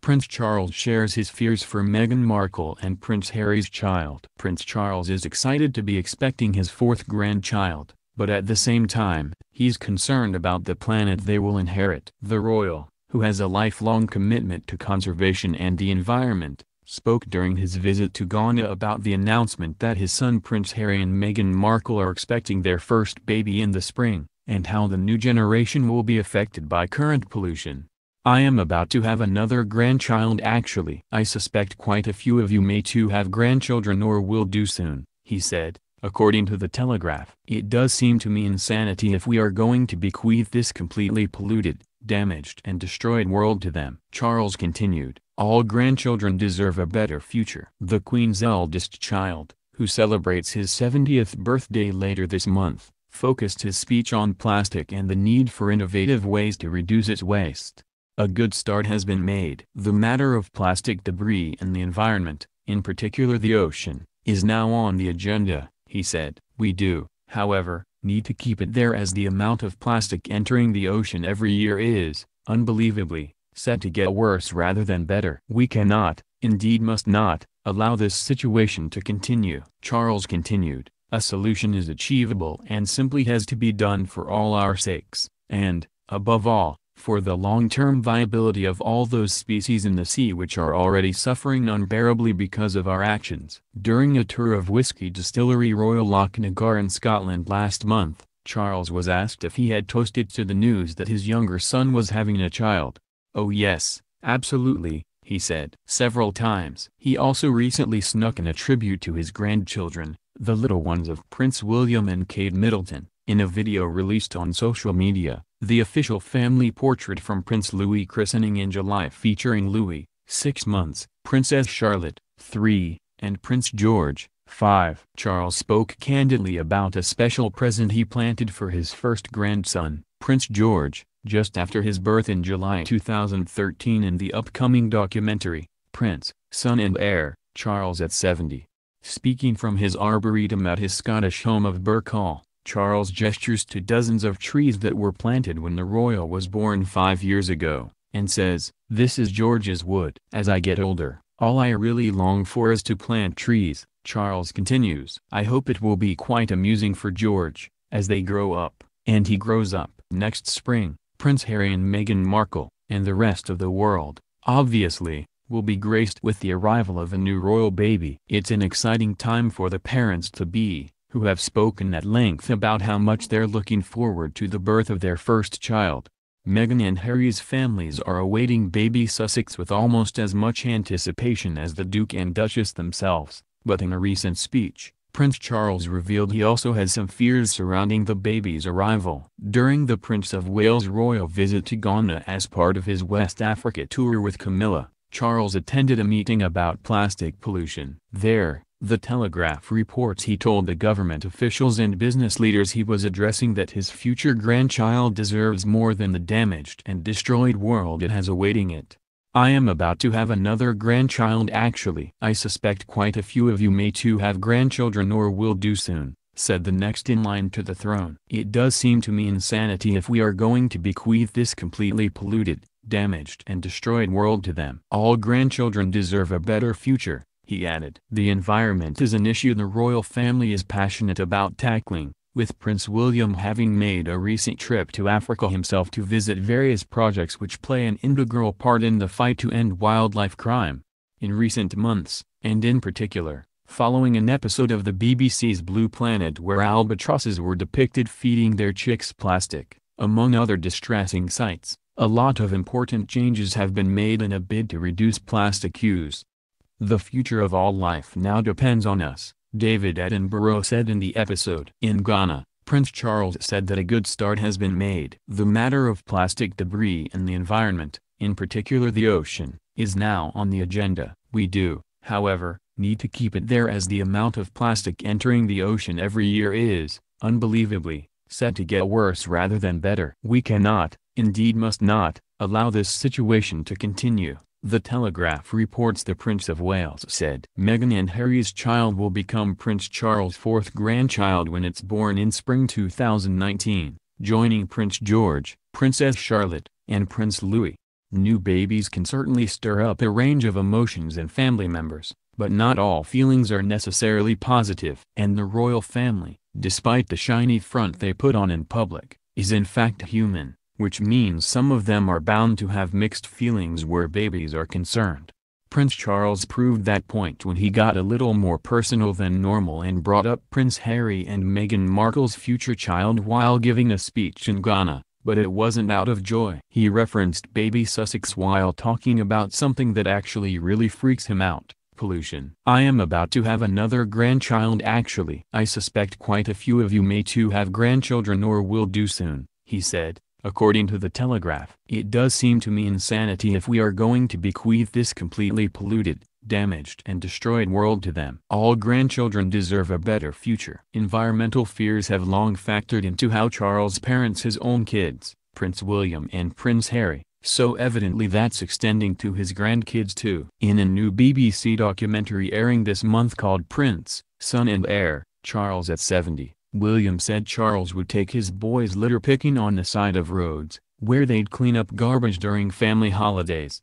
Prince Charles shares his fears for Meghan Markle and Prince Harry's child. Prince Charles is excited to be expecting his fourth grandchild, but at the same time, he's concerned about the planet they will inherit. The royal, who has a lifelong commitment to conservation and the environment, spoke during his visit to Ghana about the announcement that his son Prince Harry and Meghan Markle are expecting their first baby in the spring, and how the new generation will be affected by current pollution. "I am about to have another grandchild actually. I suspect quite a few of you may too have grandchildren or will do soon," he said, according to the Telegraph. "It does seem to me insanity if we are going to bequeath this completely polluted, damaged and destroyed world to them." Charles continued, "All grandchildren deserve a better future." The Queen's eldest child, who celebrates his 70th birthday later this month, focused his speech on plastic and the need for innovative ways to reduce its waste. "A good start has been made. The matter of plastic debris in the environment, in particular the ocean, is now on the agenda," he said. "We do, however, need to keep it there as the amount of plastic entering the ocean every year is, unbelievably, set to get worse rather than better. We cannot, indeed must not, allow this situation to continue." Charles continued, "A solution is achievable and simply has to be done for all our sakes, and, above all, for the long-term viability of all those species in the sea which are already suffering unbearably because of our actions." During a tour of whiskey distillery Royal Lochnagar in Scotland last month, Charles was asked if he had toasted to the news that his younger son was having a child. "Oh yes, absolutely," he said. Several times. He also recently snuck in a tribute to his grandchildren, the little ones of Prince William and Kate Middleton, in a video released on social media. The official family portrait from Prince Louis' christening in July featuring Louis, 6 months, Princess Charlotte, 3, and Prince George, 5. Charles spoke candidly about a special present he planted for his first grandson, Prince George, just after his birth in July 2013 in the upcoming documentary, Prince, Son and Heir, Charles at 70. Speaking from his arboretum at his Scottish home of Birkhall, Charles gestures to dozens of trees that were planted when the royal was born 5 years ago, and says, "This is George's wood. As I get older, all I really long for is to plant trees." Charles continues, "I hope it will be quite amusing for George, as they grow up, and he grows up." Next spring, Prince Harry and Meghan Markle, and the rest of the world, obviously, will be graced with the arrival of a new royal baby. It's an exciting time for the parents-to-be, who have spoken at length about how much they're looking forward to the birth of their first child. Meghan and Harry's families are awaiting baby Sussex with almost as much anticipation as the Duke and Duchess themselves, but in a recent speech, Prince Charles revealed he also has some fears surrounding the baby's arrival. During the Prince of Wales' royal visit to Ghana as part of his West Africa tour with Camilla, Charles attended a meeting about plastic pollution. There, the Telegraph reports he told the government officials and business leaders he was addressing that his future grandchild deserves more than the damaged and destroyed world it has awaiting it. "I am about to have another grandchild actually. I suspect quite a few of you may too have grandchildren or will do soon," said the next in line to the throne. "It does seem to me insanity if we are going to bequeath this completely polluted, damaged and destroyed world to them. All grandchildren deserve a better future," he added. The environment is an issue the royal family is passionate about tackling, with Prince William having made a recent trip to Africa himself to visit various projects which play an integral part in the fight to end wildlife crime. In recent months, and in particular, following an episode of the BBC's Blue Planet where albatrosses were depicted feeding their chicks plastic, among other distressing sights, a lot of important changes have been made in a bid to reduce plastic use. "The future of all life now depends on us," David Attenborough said in the episode. In Ghana, Prince Charles said that a good start has been made. "The matter of plastic debris in the environment, in particular the ocean, is now on the agenda. We do, however, need to keep it there as the amount of plastic entering the ocean every year is, unbelievably, set to get worse rather than better. We cannot, indeed must not, allow this situation to continue," the Telegraph reports. The Prince of Wales said. Meghan and Harry's child will become Prince Charles' fourth grandchild when it's born in spring 2019, joining Prince George, Princess Charlotte, and Prince Louis. New babies can certainly stir up a range of emotions in family members, but not all feelings are necessarily positive. And the royal family, despite the shiny front they put on in public, is in fact human, which means some of them are bound to have mixed feelings where babies are concerned. Prince Charles proved that point when he got a little more personal than normal and brought up Prince Harry and Meghan Markle's future child while giving a speech in Ghana, but it wasn't out of joy. He referenced baby Sussex while talking about something that actually really freaks him out: pollution. "I am about to have another grandchild actually. I suspect quite a few of you may too have grandchildren or will do soon," he said. According to the Telegraph, "It does seem to me insanity if we are going to bequeath this completely polluted, damaged and destroyed world to them. All grandchildren deserve a better future." Environmental fears have long factored into how Charles parents his own kids, Prince William and Prince Harry, so evidently that's extending to his grandkids too. In a new BBC documentary airing this month called Prince, Son and Heir, Charles at 70, William said Charles would take his boys litter picking on the side of roads, where they'd clean up garbage during family holidays.